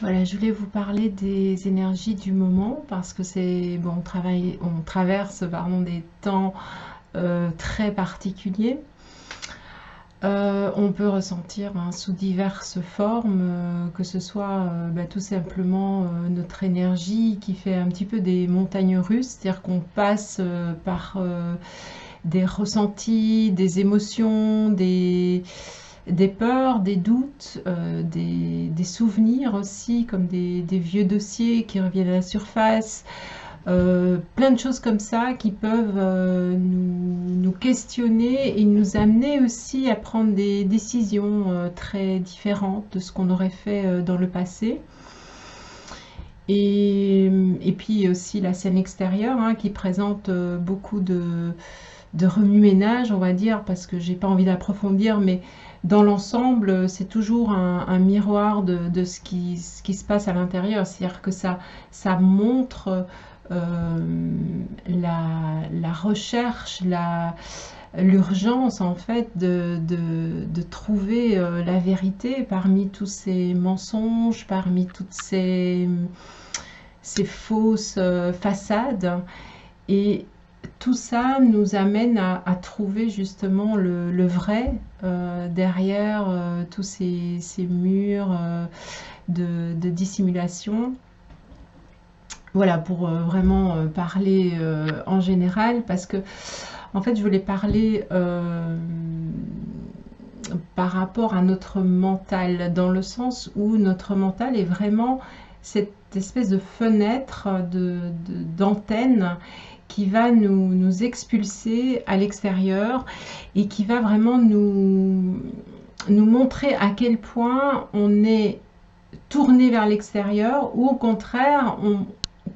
Voilà, je voulais vous parler des énergies du moment parce que c'est bon, on traverse pardon, des temps très particuliers. On peut ressentir sous diverses formes, que ce soit tout simplement notre énergie qui fait un petit peu des montagnes russes, c'est-à-dire qu'on passe par des ressentis, des émotions, des peurs, des doutes, des souvenirs aussi, comme des vieux dossiers qui reviennent à la surface, plein de choses comme ça qui peuvent nous questionner et nous amener aussi à prendre des décisions très différentes de ce qu'on aurait fait dans le passé. Et puis aussi la scène extérieure qui présente beaucoup de remue-ménage, on va dire, parce que j'ai pas envie d'approfondir, mais dans l'ensemble, c'est toujours un miroir de ce qui se passe à l'intérieur. C'est-à-dire que ça montre la recherche, l'urgence en fait de trouver la vérité parmi tous ces mensonges, parmi toutes ces fausses façades. Et tout ça nous amène à trouver justement le vrai derrière tous ces murs de dissimulation. Voilà, pour vraiment parler en général, parce que en fait, je voulais parler par rapport à notre mental, dans le sens où notre mental est vraiment cette espèce de fenêtre, d'antenne qui va nous expulser à l'extérieur et qui va vraiment nous montrer à quel point on est tourné vers l'extérieur ou au contraire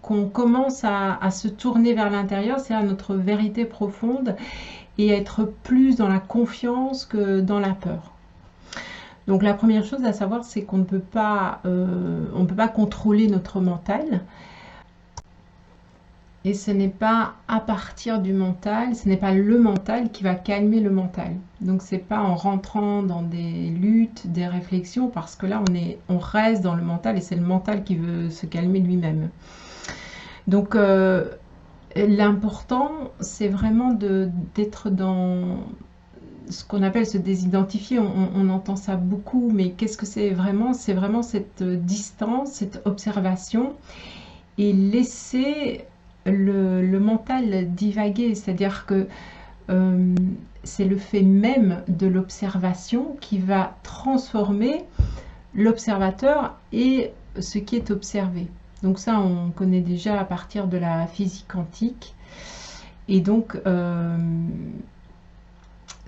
qu'on commence à se tourner vers l'intérieur, c'est-à-dire notre vérité profonde et être plus dans la confiance que dans la peur. Donc la première chose à savoir, c'est qu'on ne peut pas, on peut pas contrôler notre mental. Et ce n'est pas à partir du mental, ce n'est pas le mental qui va calmer le mental. Donc c'est pas en rentrant dans des luttes, des réflexions, parce que là on reste dans le mental et c'est le mental qui veut se calmer lui-même. Donc l'important, c'est vraiment d'être dans ce qu'on appelle se désidentifier. On entend ça beaucoup, mais qu'est-ce que c'est vraiment? C'est vraiment cette distance, cette observation et laisser le mental divaguer. C'est-à-dire que c'est le fait même de l'observation qui va transformer l'observateur et ce qui est observé. Donc ça, on connaît déjà à partir de la physique quantique. Et donc,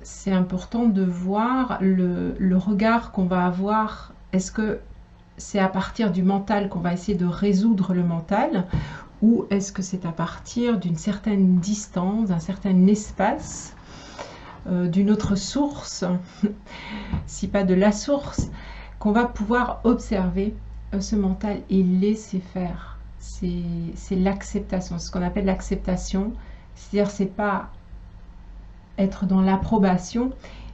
c'est important de voir le regard qu'on va avoir. Est-ce que c'est à partir du mental qu'on va essayer de résoudre le mental, ou est-ce que c'est à partir d'une certaine distance, d'un certain espace, d'une autre source, si pas de la source, qu'on va pouvoir observer ce mental et laisser faire. C'est l'acceptation, ce qu'on appelle l'acceptation. C'est-à-dire, c'est pas être dans l'approbation,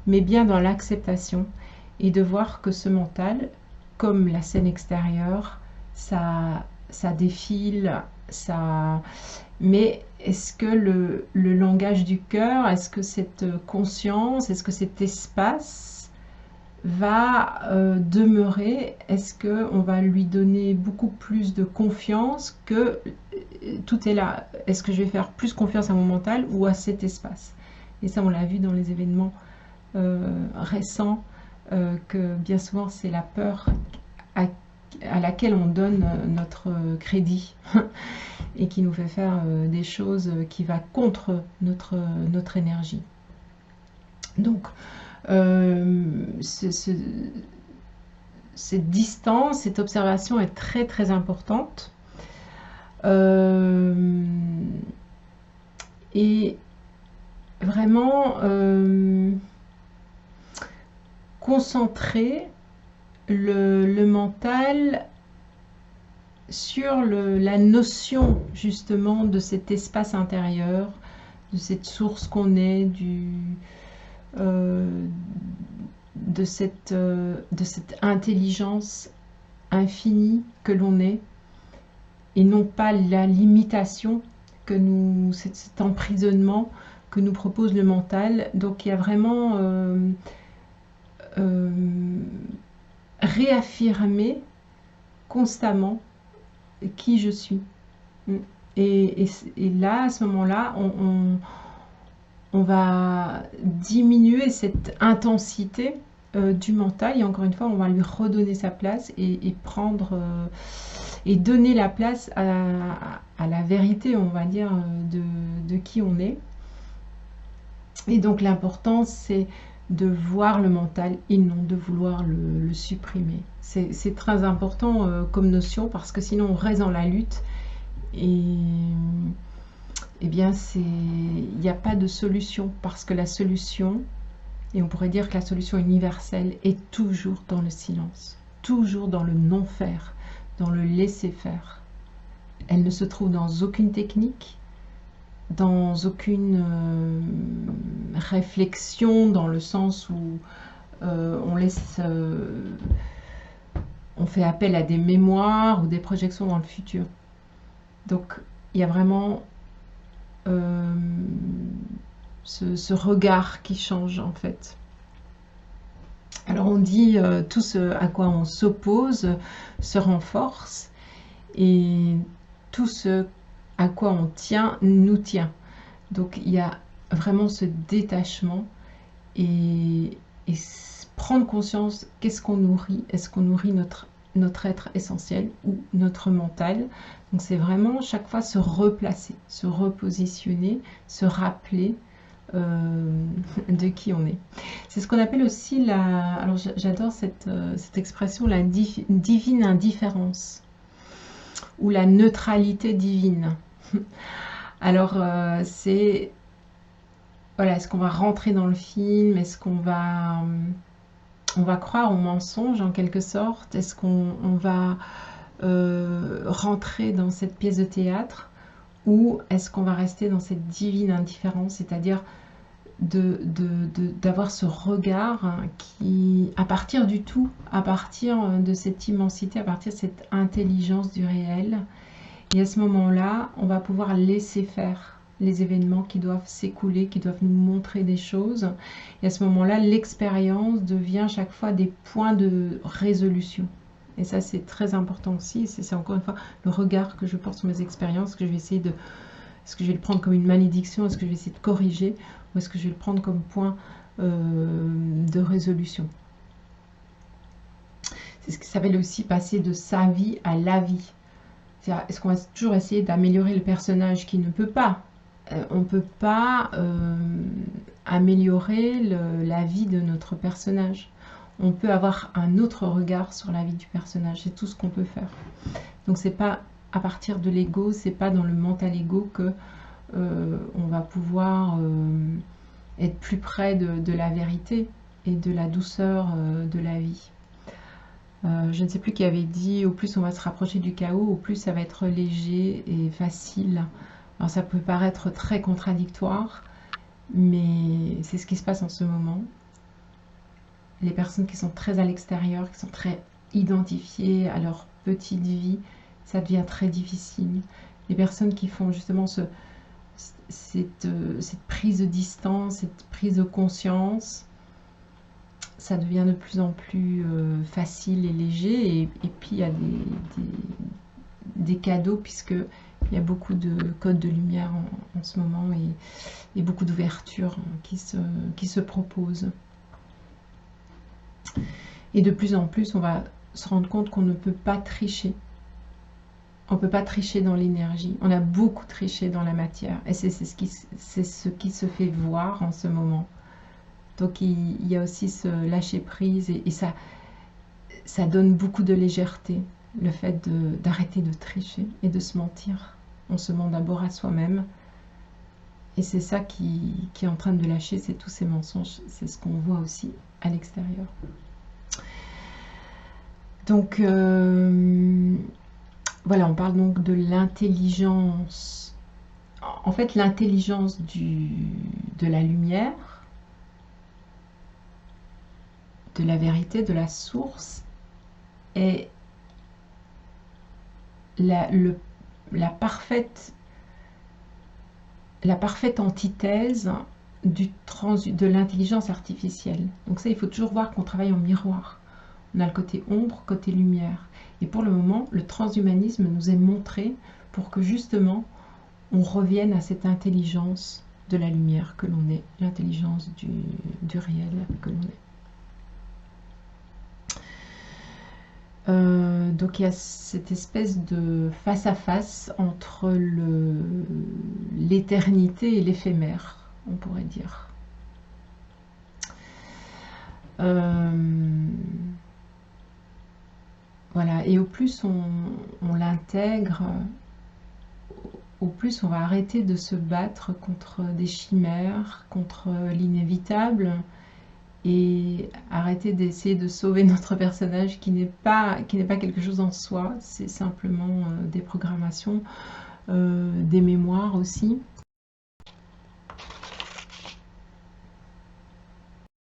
mais bien dans l'acceptation et de voir que ce mental, comme la scène extérieure, ça défile, ça. Mais est-ce que le langage du cœur, est-ce que cette conscience, est-ce que cet espace va demeurer? Est-ce qu'on va lui donner beaucoup plus de confiance que tout est là? Est-ce que je vais faire plus confiance à mon mental ou à cet espace? Et ça, on l'a vu dans les événements récents, que bien souvent, c'est la peur à laquelle on donne notre crédit et qui nous fait faire des choses qui vont contre notre énergie. Donc, cette distance, cette observation est très très importante. Et vraiment concentrer le mental sur la notion justement de cet espace intérieur, de cette source qu'on est, de cette intelligence infini que l'on est, et non pas la limitation que nous, cet emprisonnement que nous propose le mental. Donc il y a vraiment réaffirmer constamment qui je suis. Et là, à ce moment-là, on va diminuer cette intensité du mental, et encore une fois, on va lui redonner sa place et prendre et donner la place à la vérité, on va dire, de qui on est. Et donc l'important, c'est de voir le mental et non de vouloir le supprimer. C'est très important comme notion, parce que sinon on reste dans la lutte, et bien il n'y a pas de solution, parce que la solution, et on pourrait dire que la solution universelle, est toujours dans le silence, toujours dans le non-faire, dans le laisser-faire. Elle ne se trouve dans aucune technique, dans aucune réflexion, dans le sens où on fait appel à des mémoires ou des projections dans le futur. Donc il y a vraiment ce regard qui change, en fait. Alors on dit tout ce à quoi on s'oppose se renforce, et tout ce à quoi on tient nous tient. Donc il y a vraiment ce détachement, et prendre conscience, qu'est-ce qu'on nourrit? Est-ce qu'on nourrit notre être essentiel ou notre mental? Donc c'est vraiment chaque fois se replacer, se repositionner, se rappeler de qui on est. C'est ce qu'on appelle aussi alors j'adore cette expression, la divine indifférence, ou la neutralité divine. Alors c'est, voilà, est-ce qu'on va rentrer dans le film? Est-ce qu'on va croire au mensonge, en quelque sorte? Est-ce qu'on va rentrer dans cette pièce de théâtre, ou est-ce qu'on va rester dans cette divine indifférence, c'est-à-dire d'avoir ce regard qui, à partir du tout, à partir de cette immensité, à partir de cette intelligence du réel, et à ce moment-là, on va pouvoir laisser faire les événements qui doivent s'écouler, qui doivent nous montrer des choses, et à ce moment-là, l'expérience devient chaque fois des points de résolution. Et ça, c'est très important aussi. C'est encore une fois le regard que je porte sur mes expériences, que je vais essayer de... Est-ce que je vais le prendre comme une malédiction? Est-ce que je vais essayer de corriger? Ou est-ce que je vais le prendre comme point de résolution? C'est ce qui s'appelle aussi passer de sa vie à la vie. Est-ce qu'on va toujours essayer d'améliorer le personnage qui ne peut pas? On ne peut pas améliorer la vie de notre personnage. On peut avoir un autre regard sur la vie du personnage, c'est tout ce qu'on peut faire. Donc c'est pas à partir de l'ego, c'est pas dans le mental ego que on va pouvoir être plus près de la vérité et de la douceur de la vie. Je ne sais plus qui avait dit, au plus on va se rapprocher du chaos, au plus ça va être léger et facile. Alors ça peut paraître très contradictoire, mais c'est ce qui se passe en ce moment. Les personnes qui sont très à l'extérieur, qui sont très identifiées à leur petite vie, ça devient très difficile. Les personnes qui font justement cette prise de distance, cette prise de conscience, ça devient de plus en plus facile et léger. Et puis il y a des cadeaux, puisque il y a beaucoup de codes de lumière en ce moment, et beaucoup d'ouverture qui se proposent. Et de plus en plus, on va se rendre compte qu'on ne peut pas tricher. On ne peut pas tricher dans l'énergie. On a beaucoup triché dans la matière. Et c'est ce qui se fait voir en ce moment. Donc il y a aussi ce lâcher prise, et ça donne beaucoup de légèreté, le fait d'arrêter de tricher et de se mentir. On se ment d'abord à soi-même. Et c'est ça qui est en train de lâcher, c'est tous ces mensonges. C'est ce qu'on voit aussi à l'extérieur. Donc, voilà, on parle donc de l'intelligence. En fait, l'intelligence de la lumière, de la vérité, de la source, est la parfaite antithèse de l'intelligence artificielle. Donc ça, il faut toujours voir qu'on travaille en miroir. On a le côté ombre, côté lumière. Et pour le moment, le transhumanisme nous est montré pour que justement, on revienne à cette intelligence de la lumière que l'on est, l'intelligence du réel que l'on est. Donc il y a cette espèce de face-à-face entre l'éternité et l'éphémère, on pourrait dire. Voilà, et au plus on l'intègre, au plus on va arrêter de se battre contre des chimères, contre l'inévitable, et arrêter d'essayer de sauver notre personnage qui n'est pas quelque chose en soi, c'est simplement des programmations, des mémoires aussi.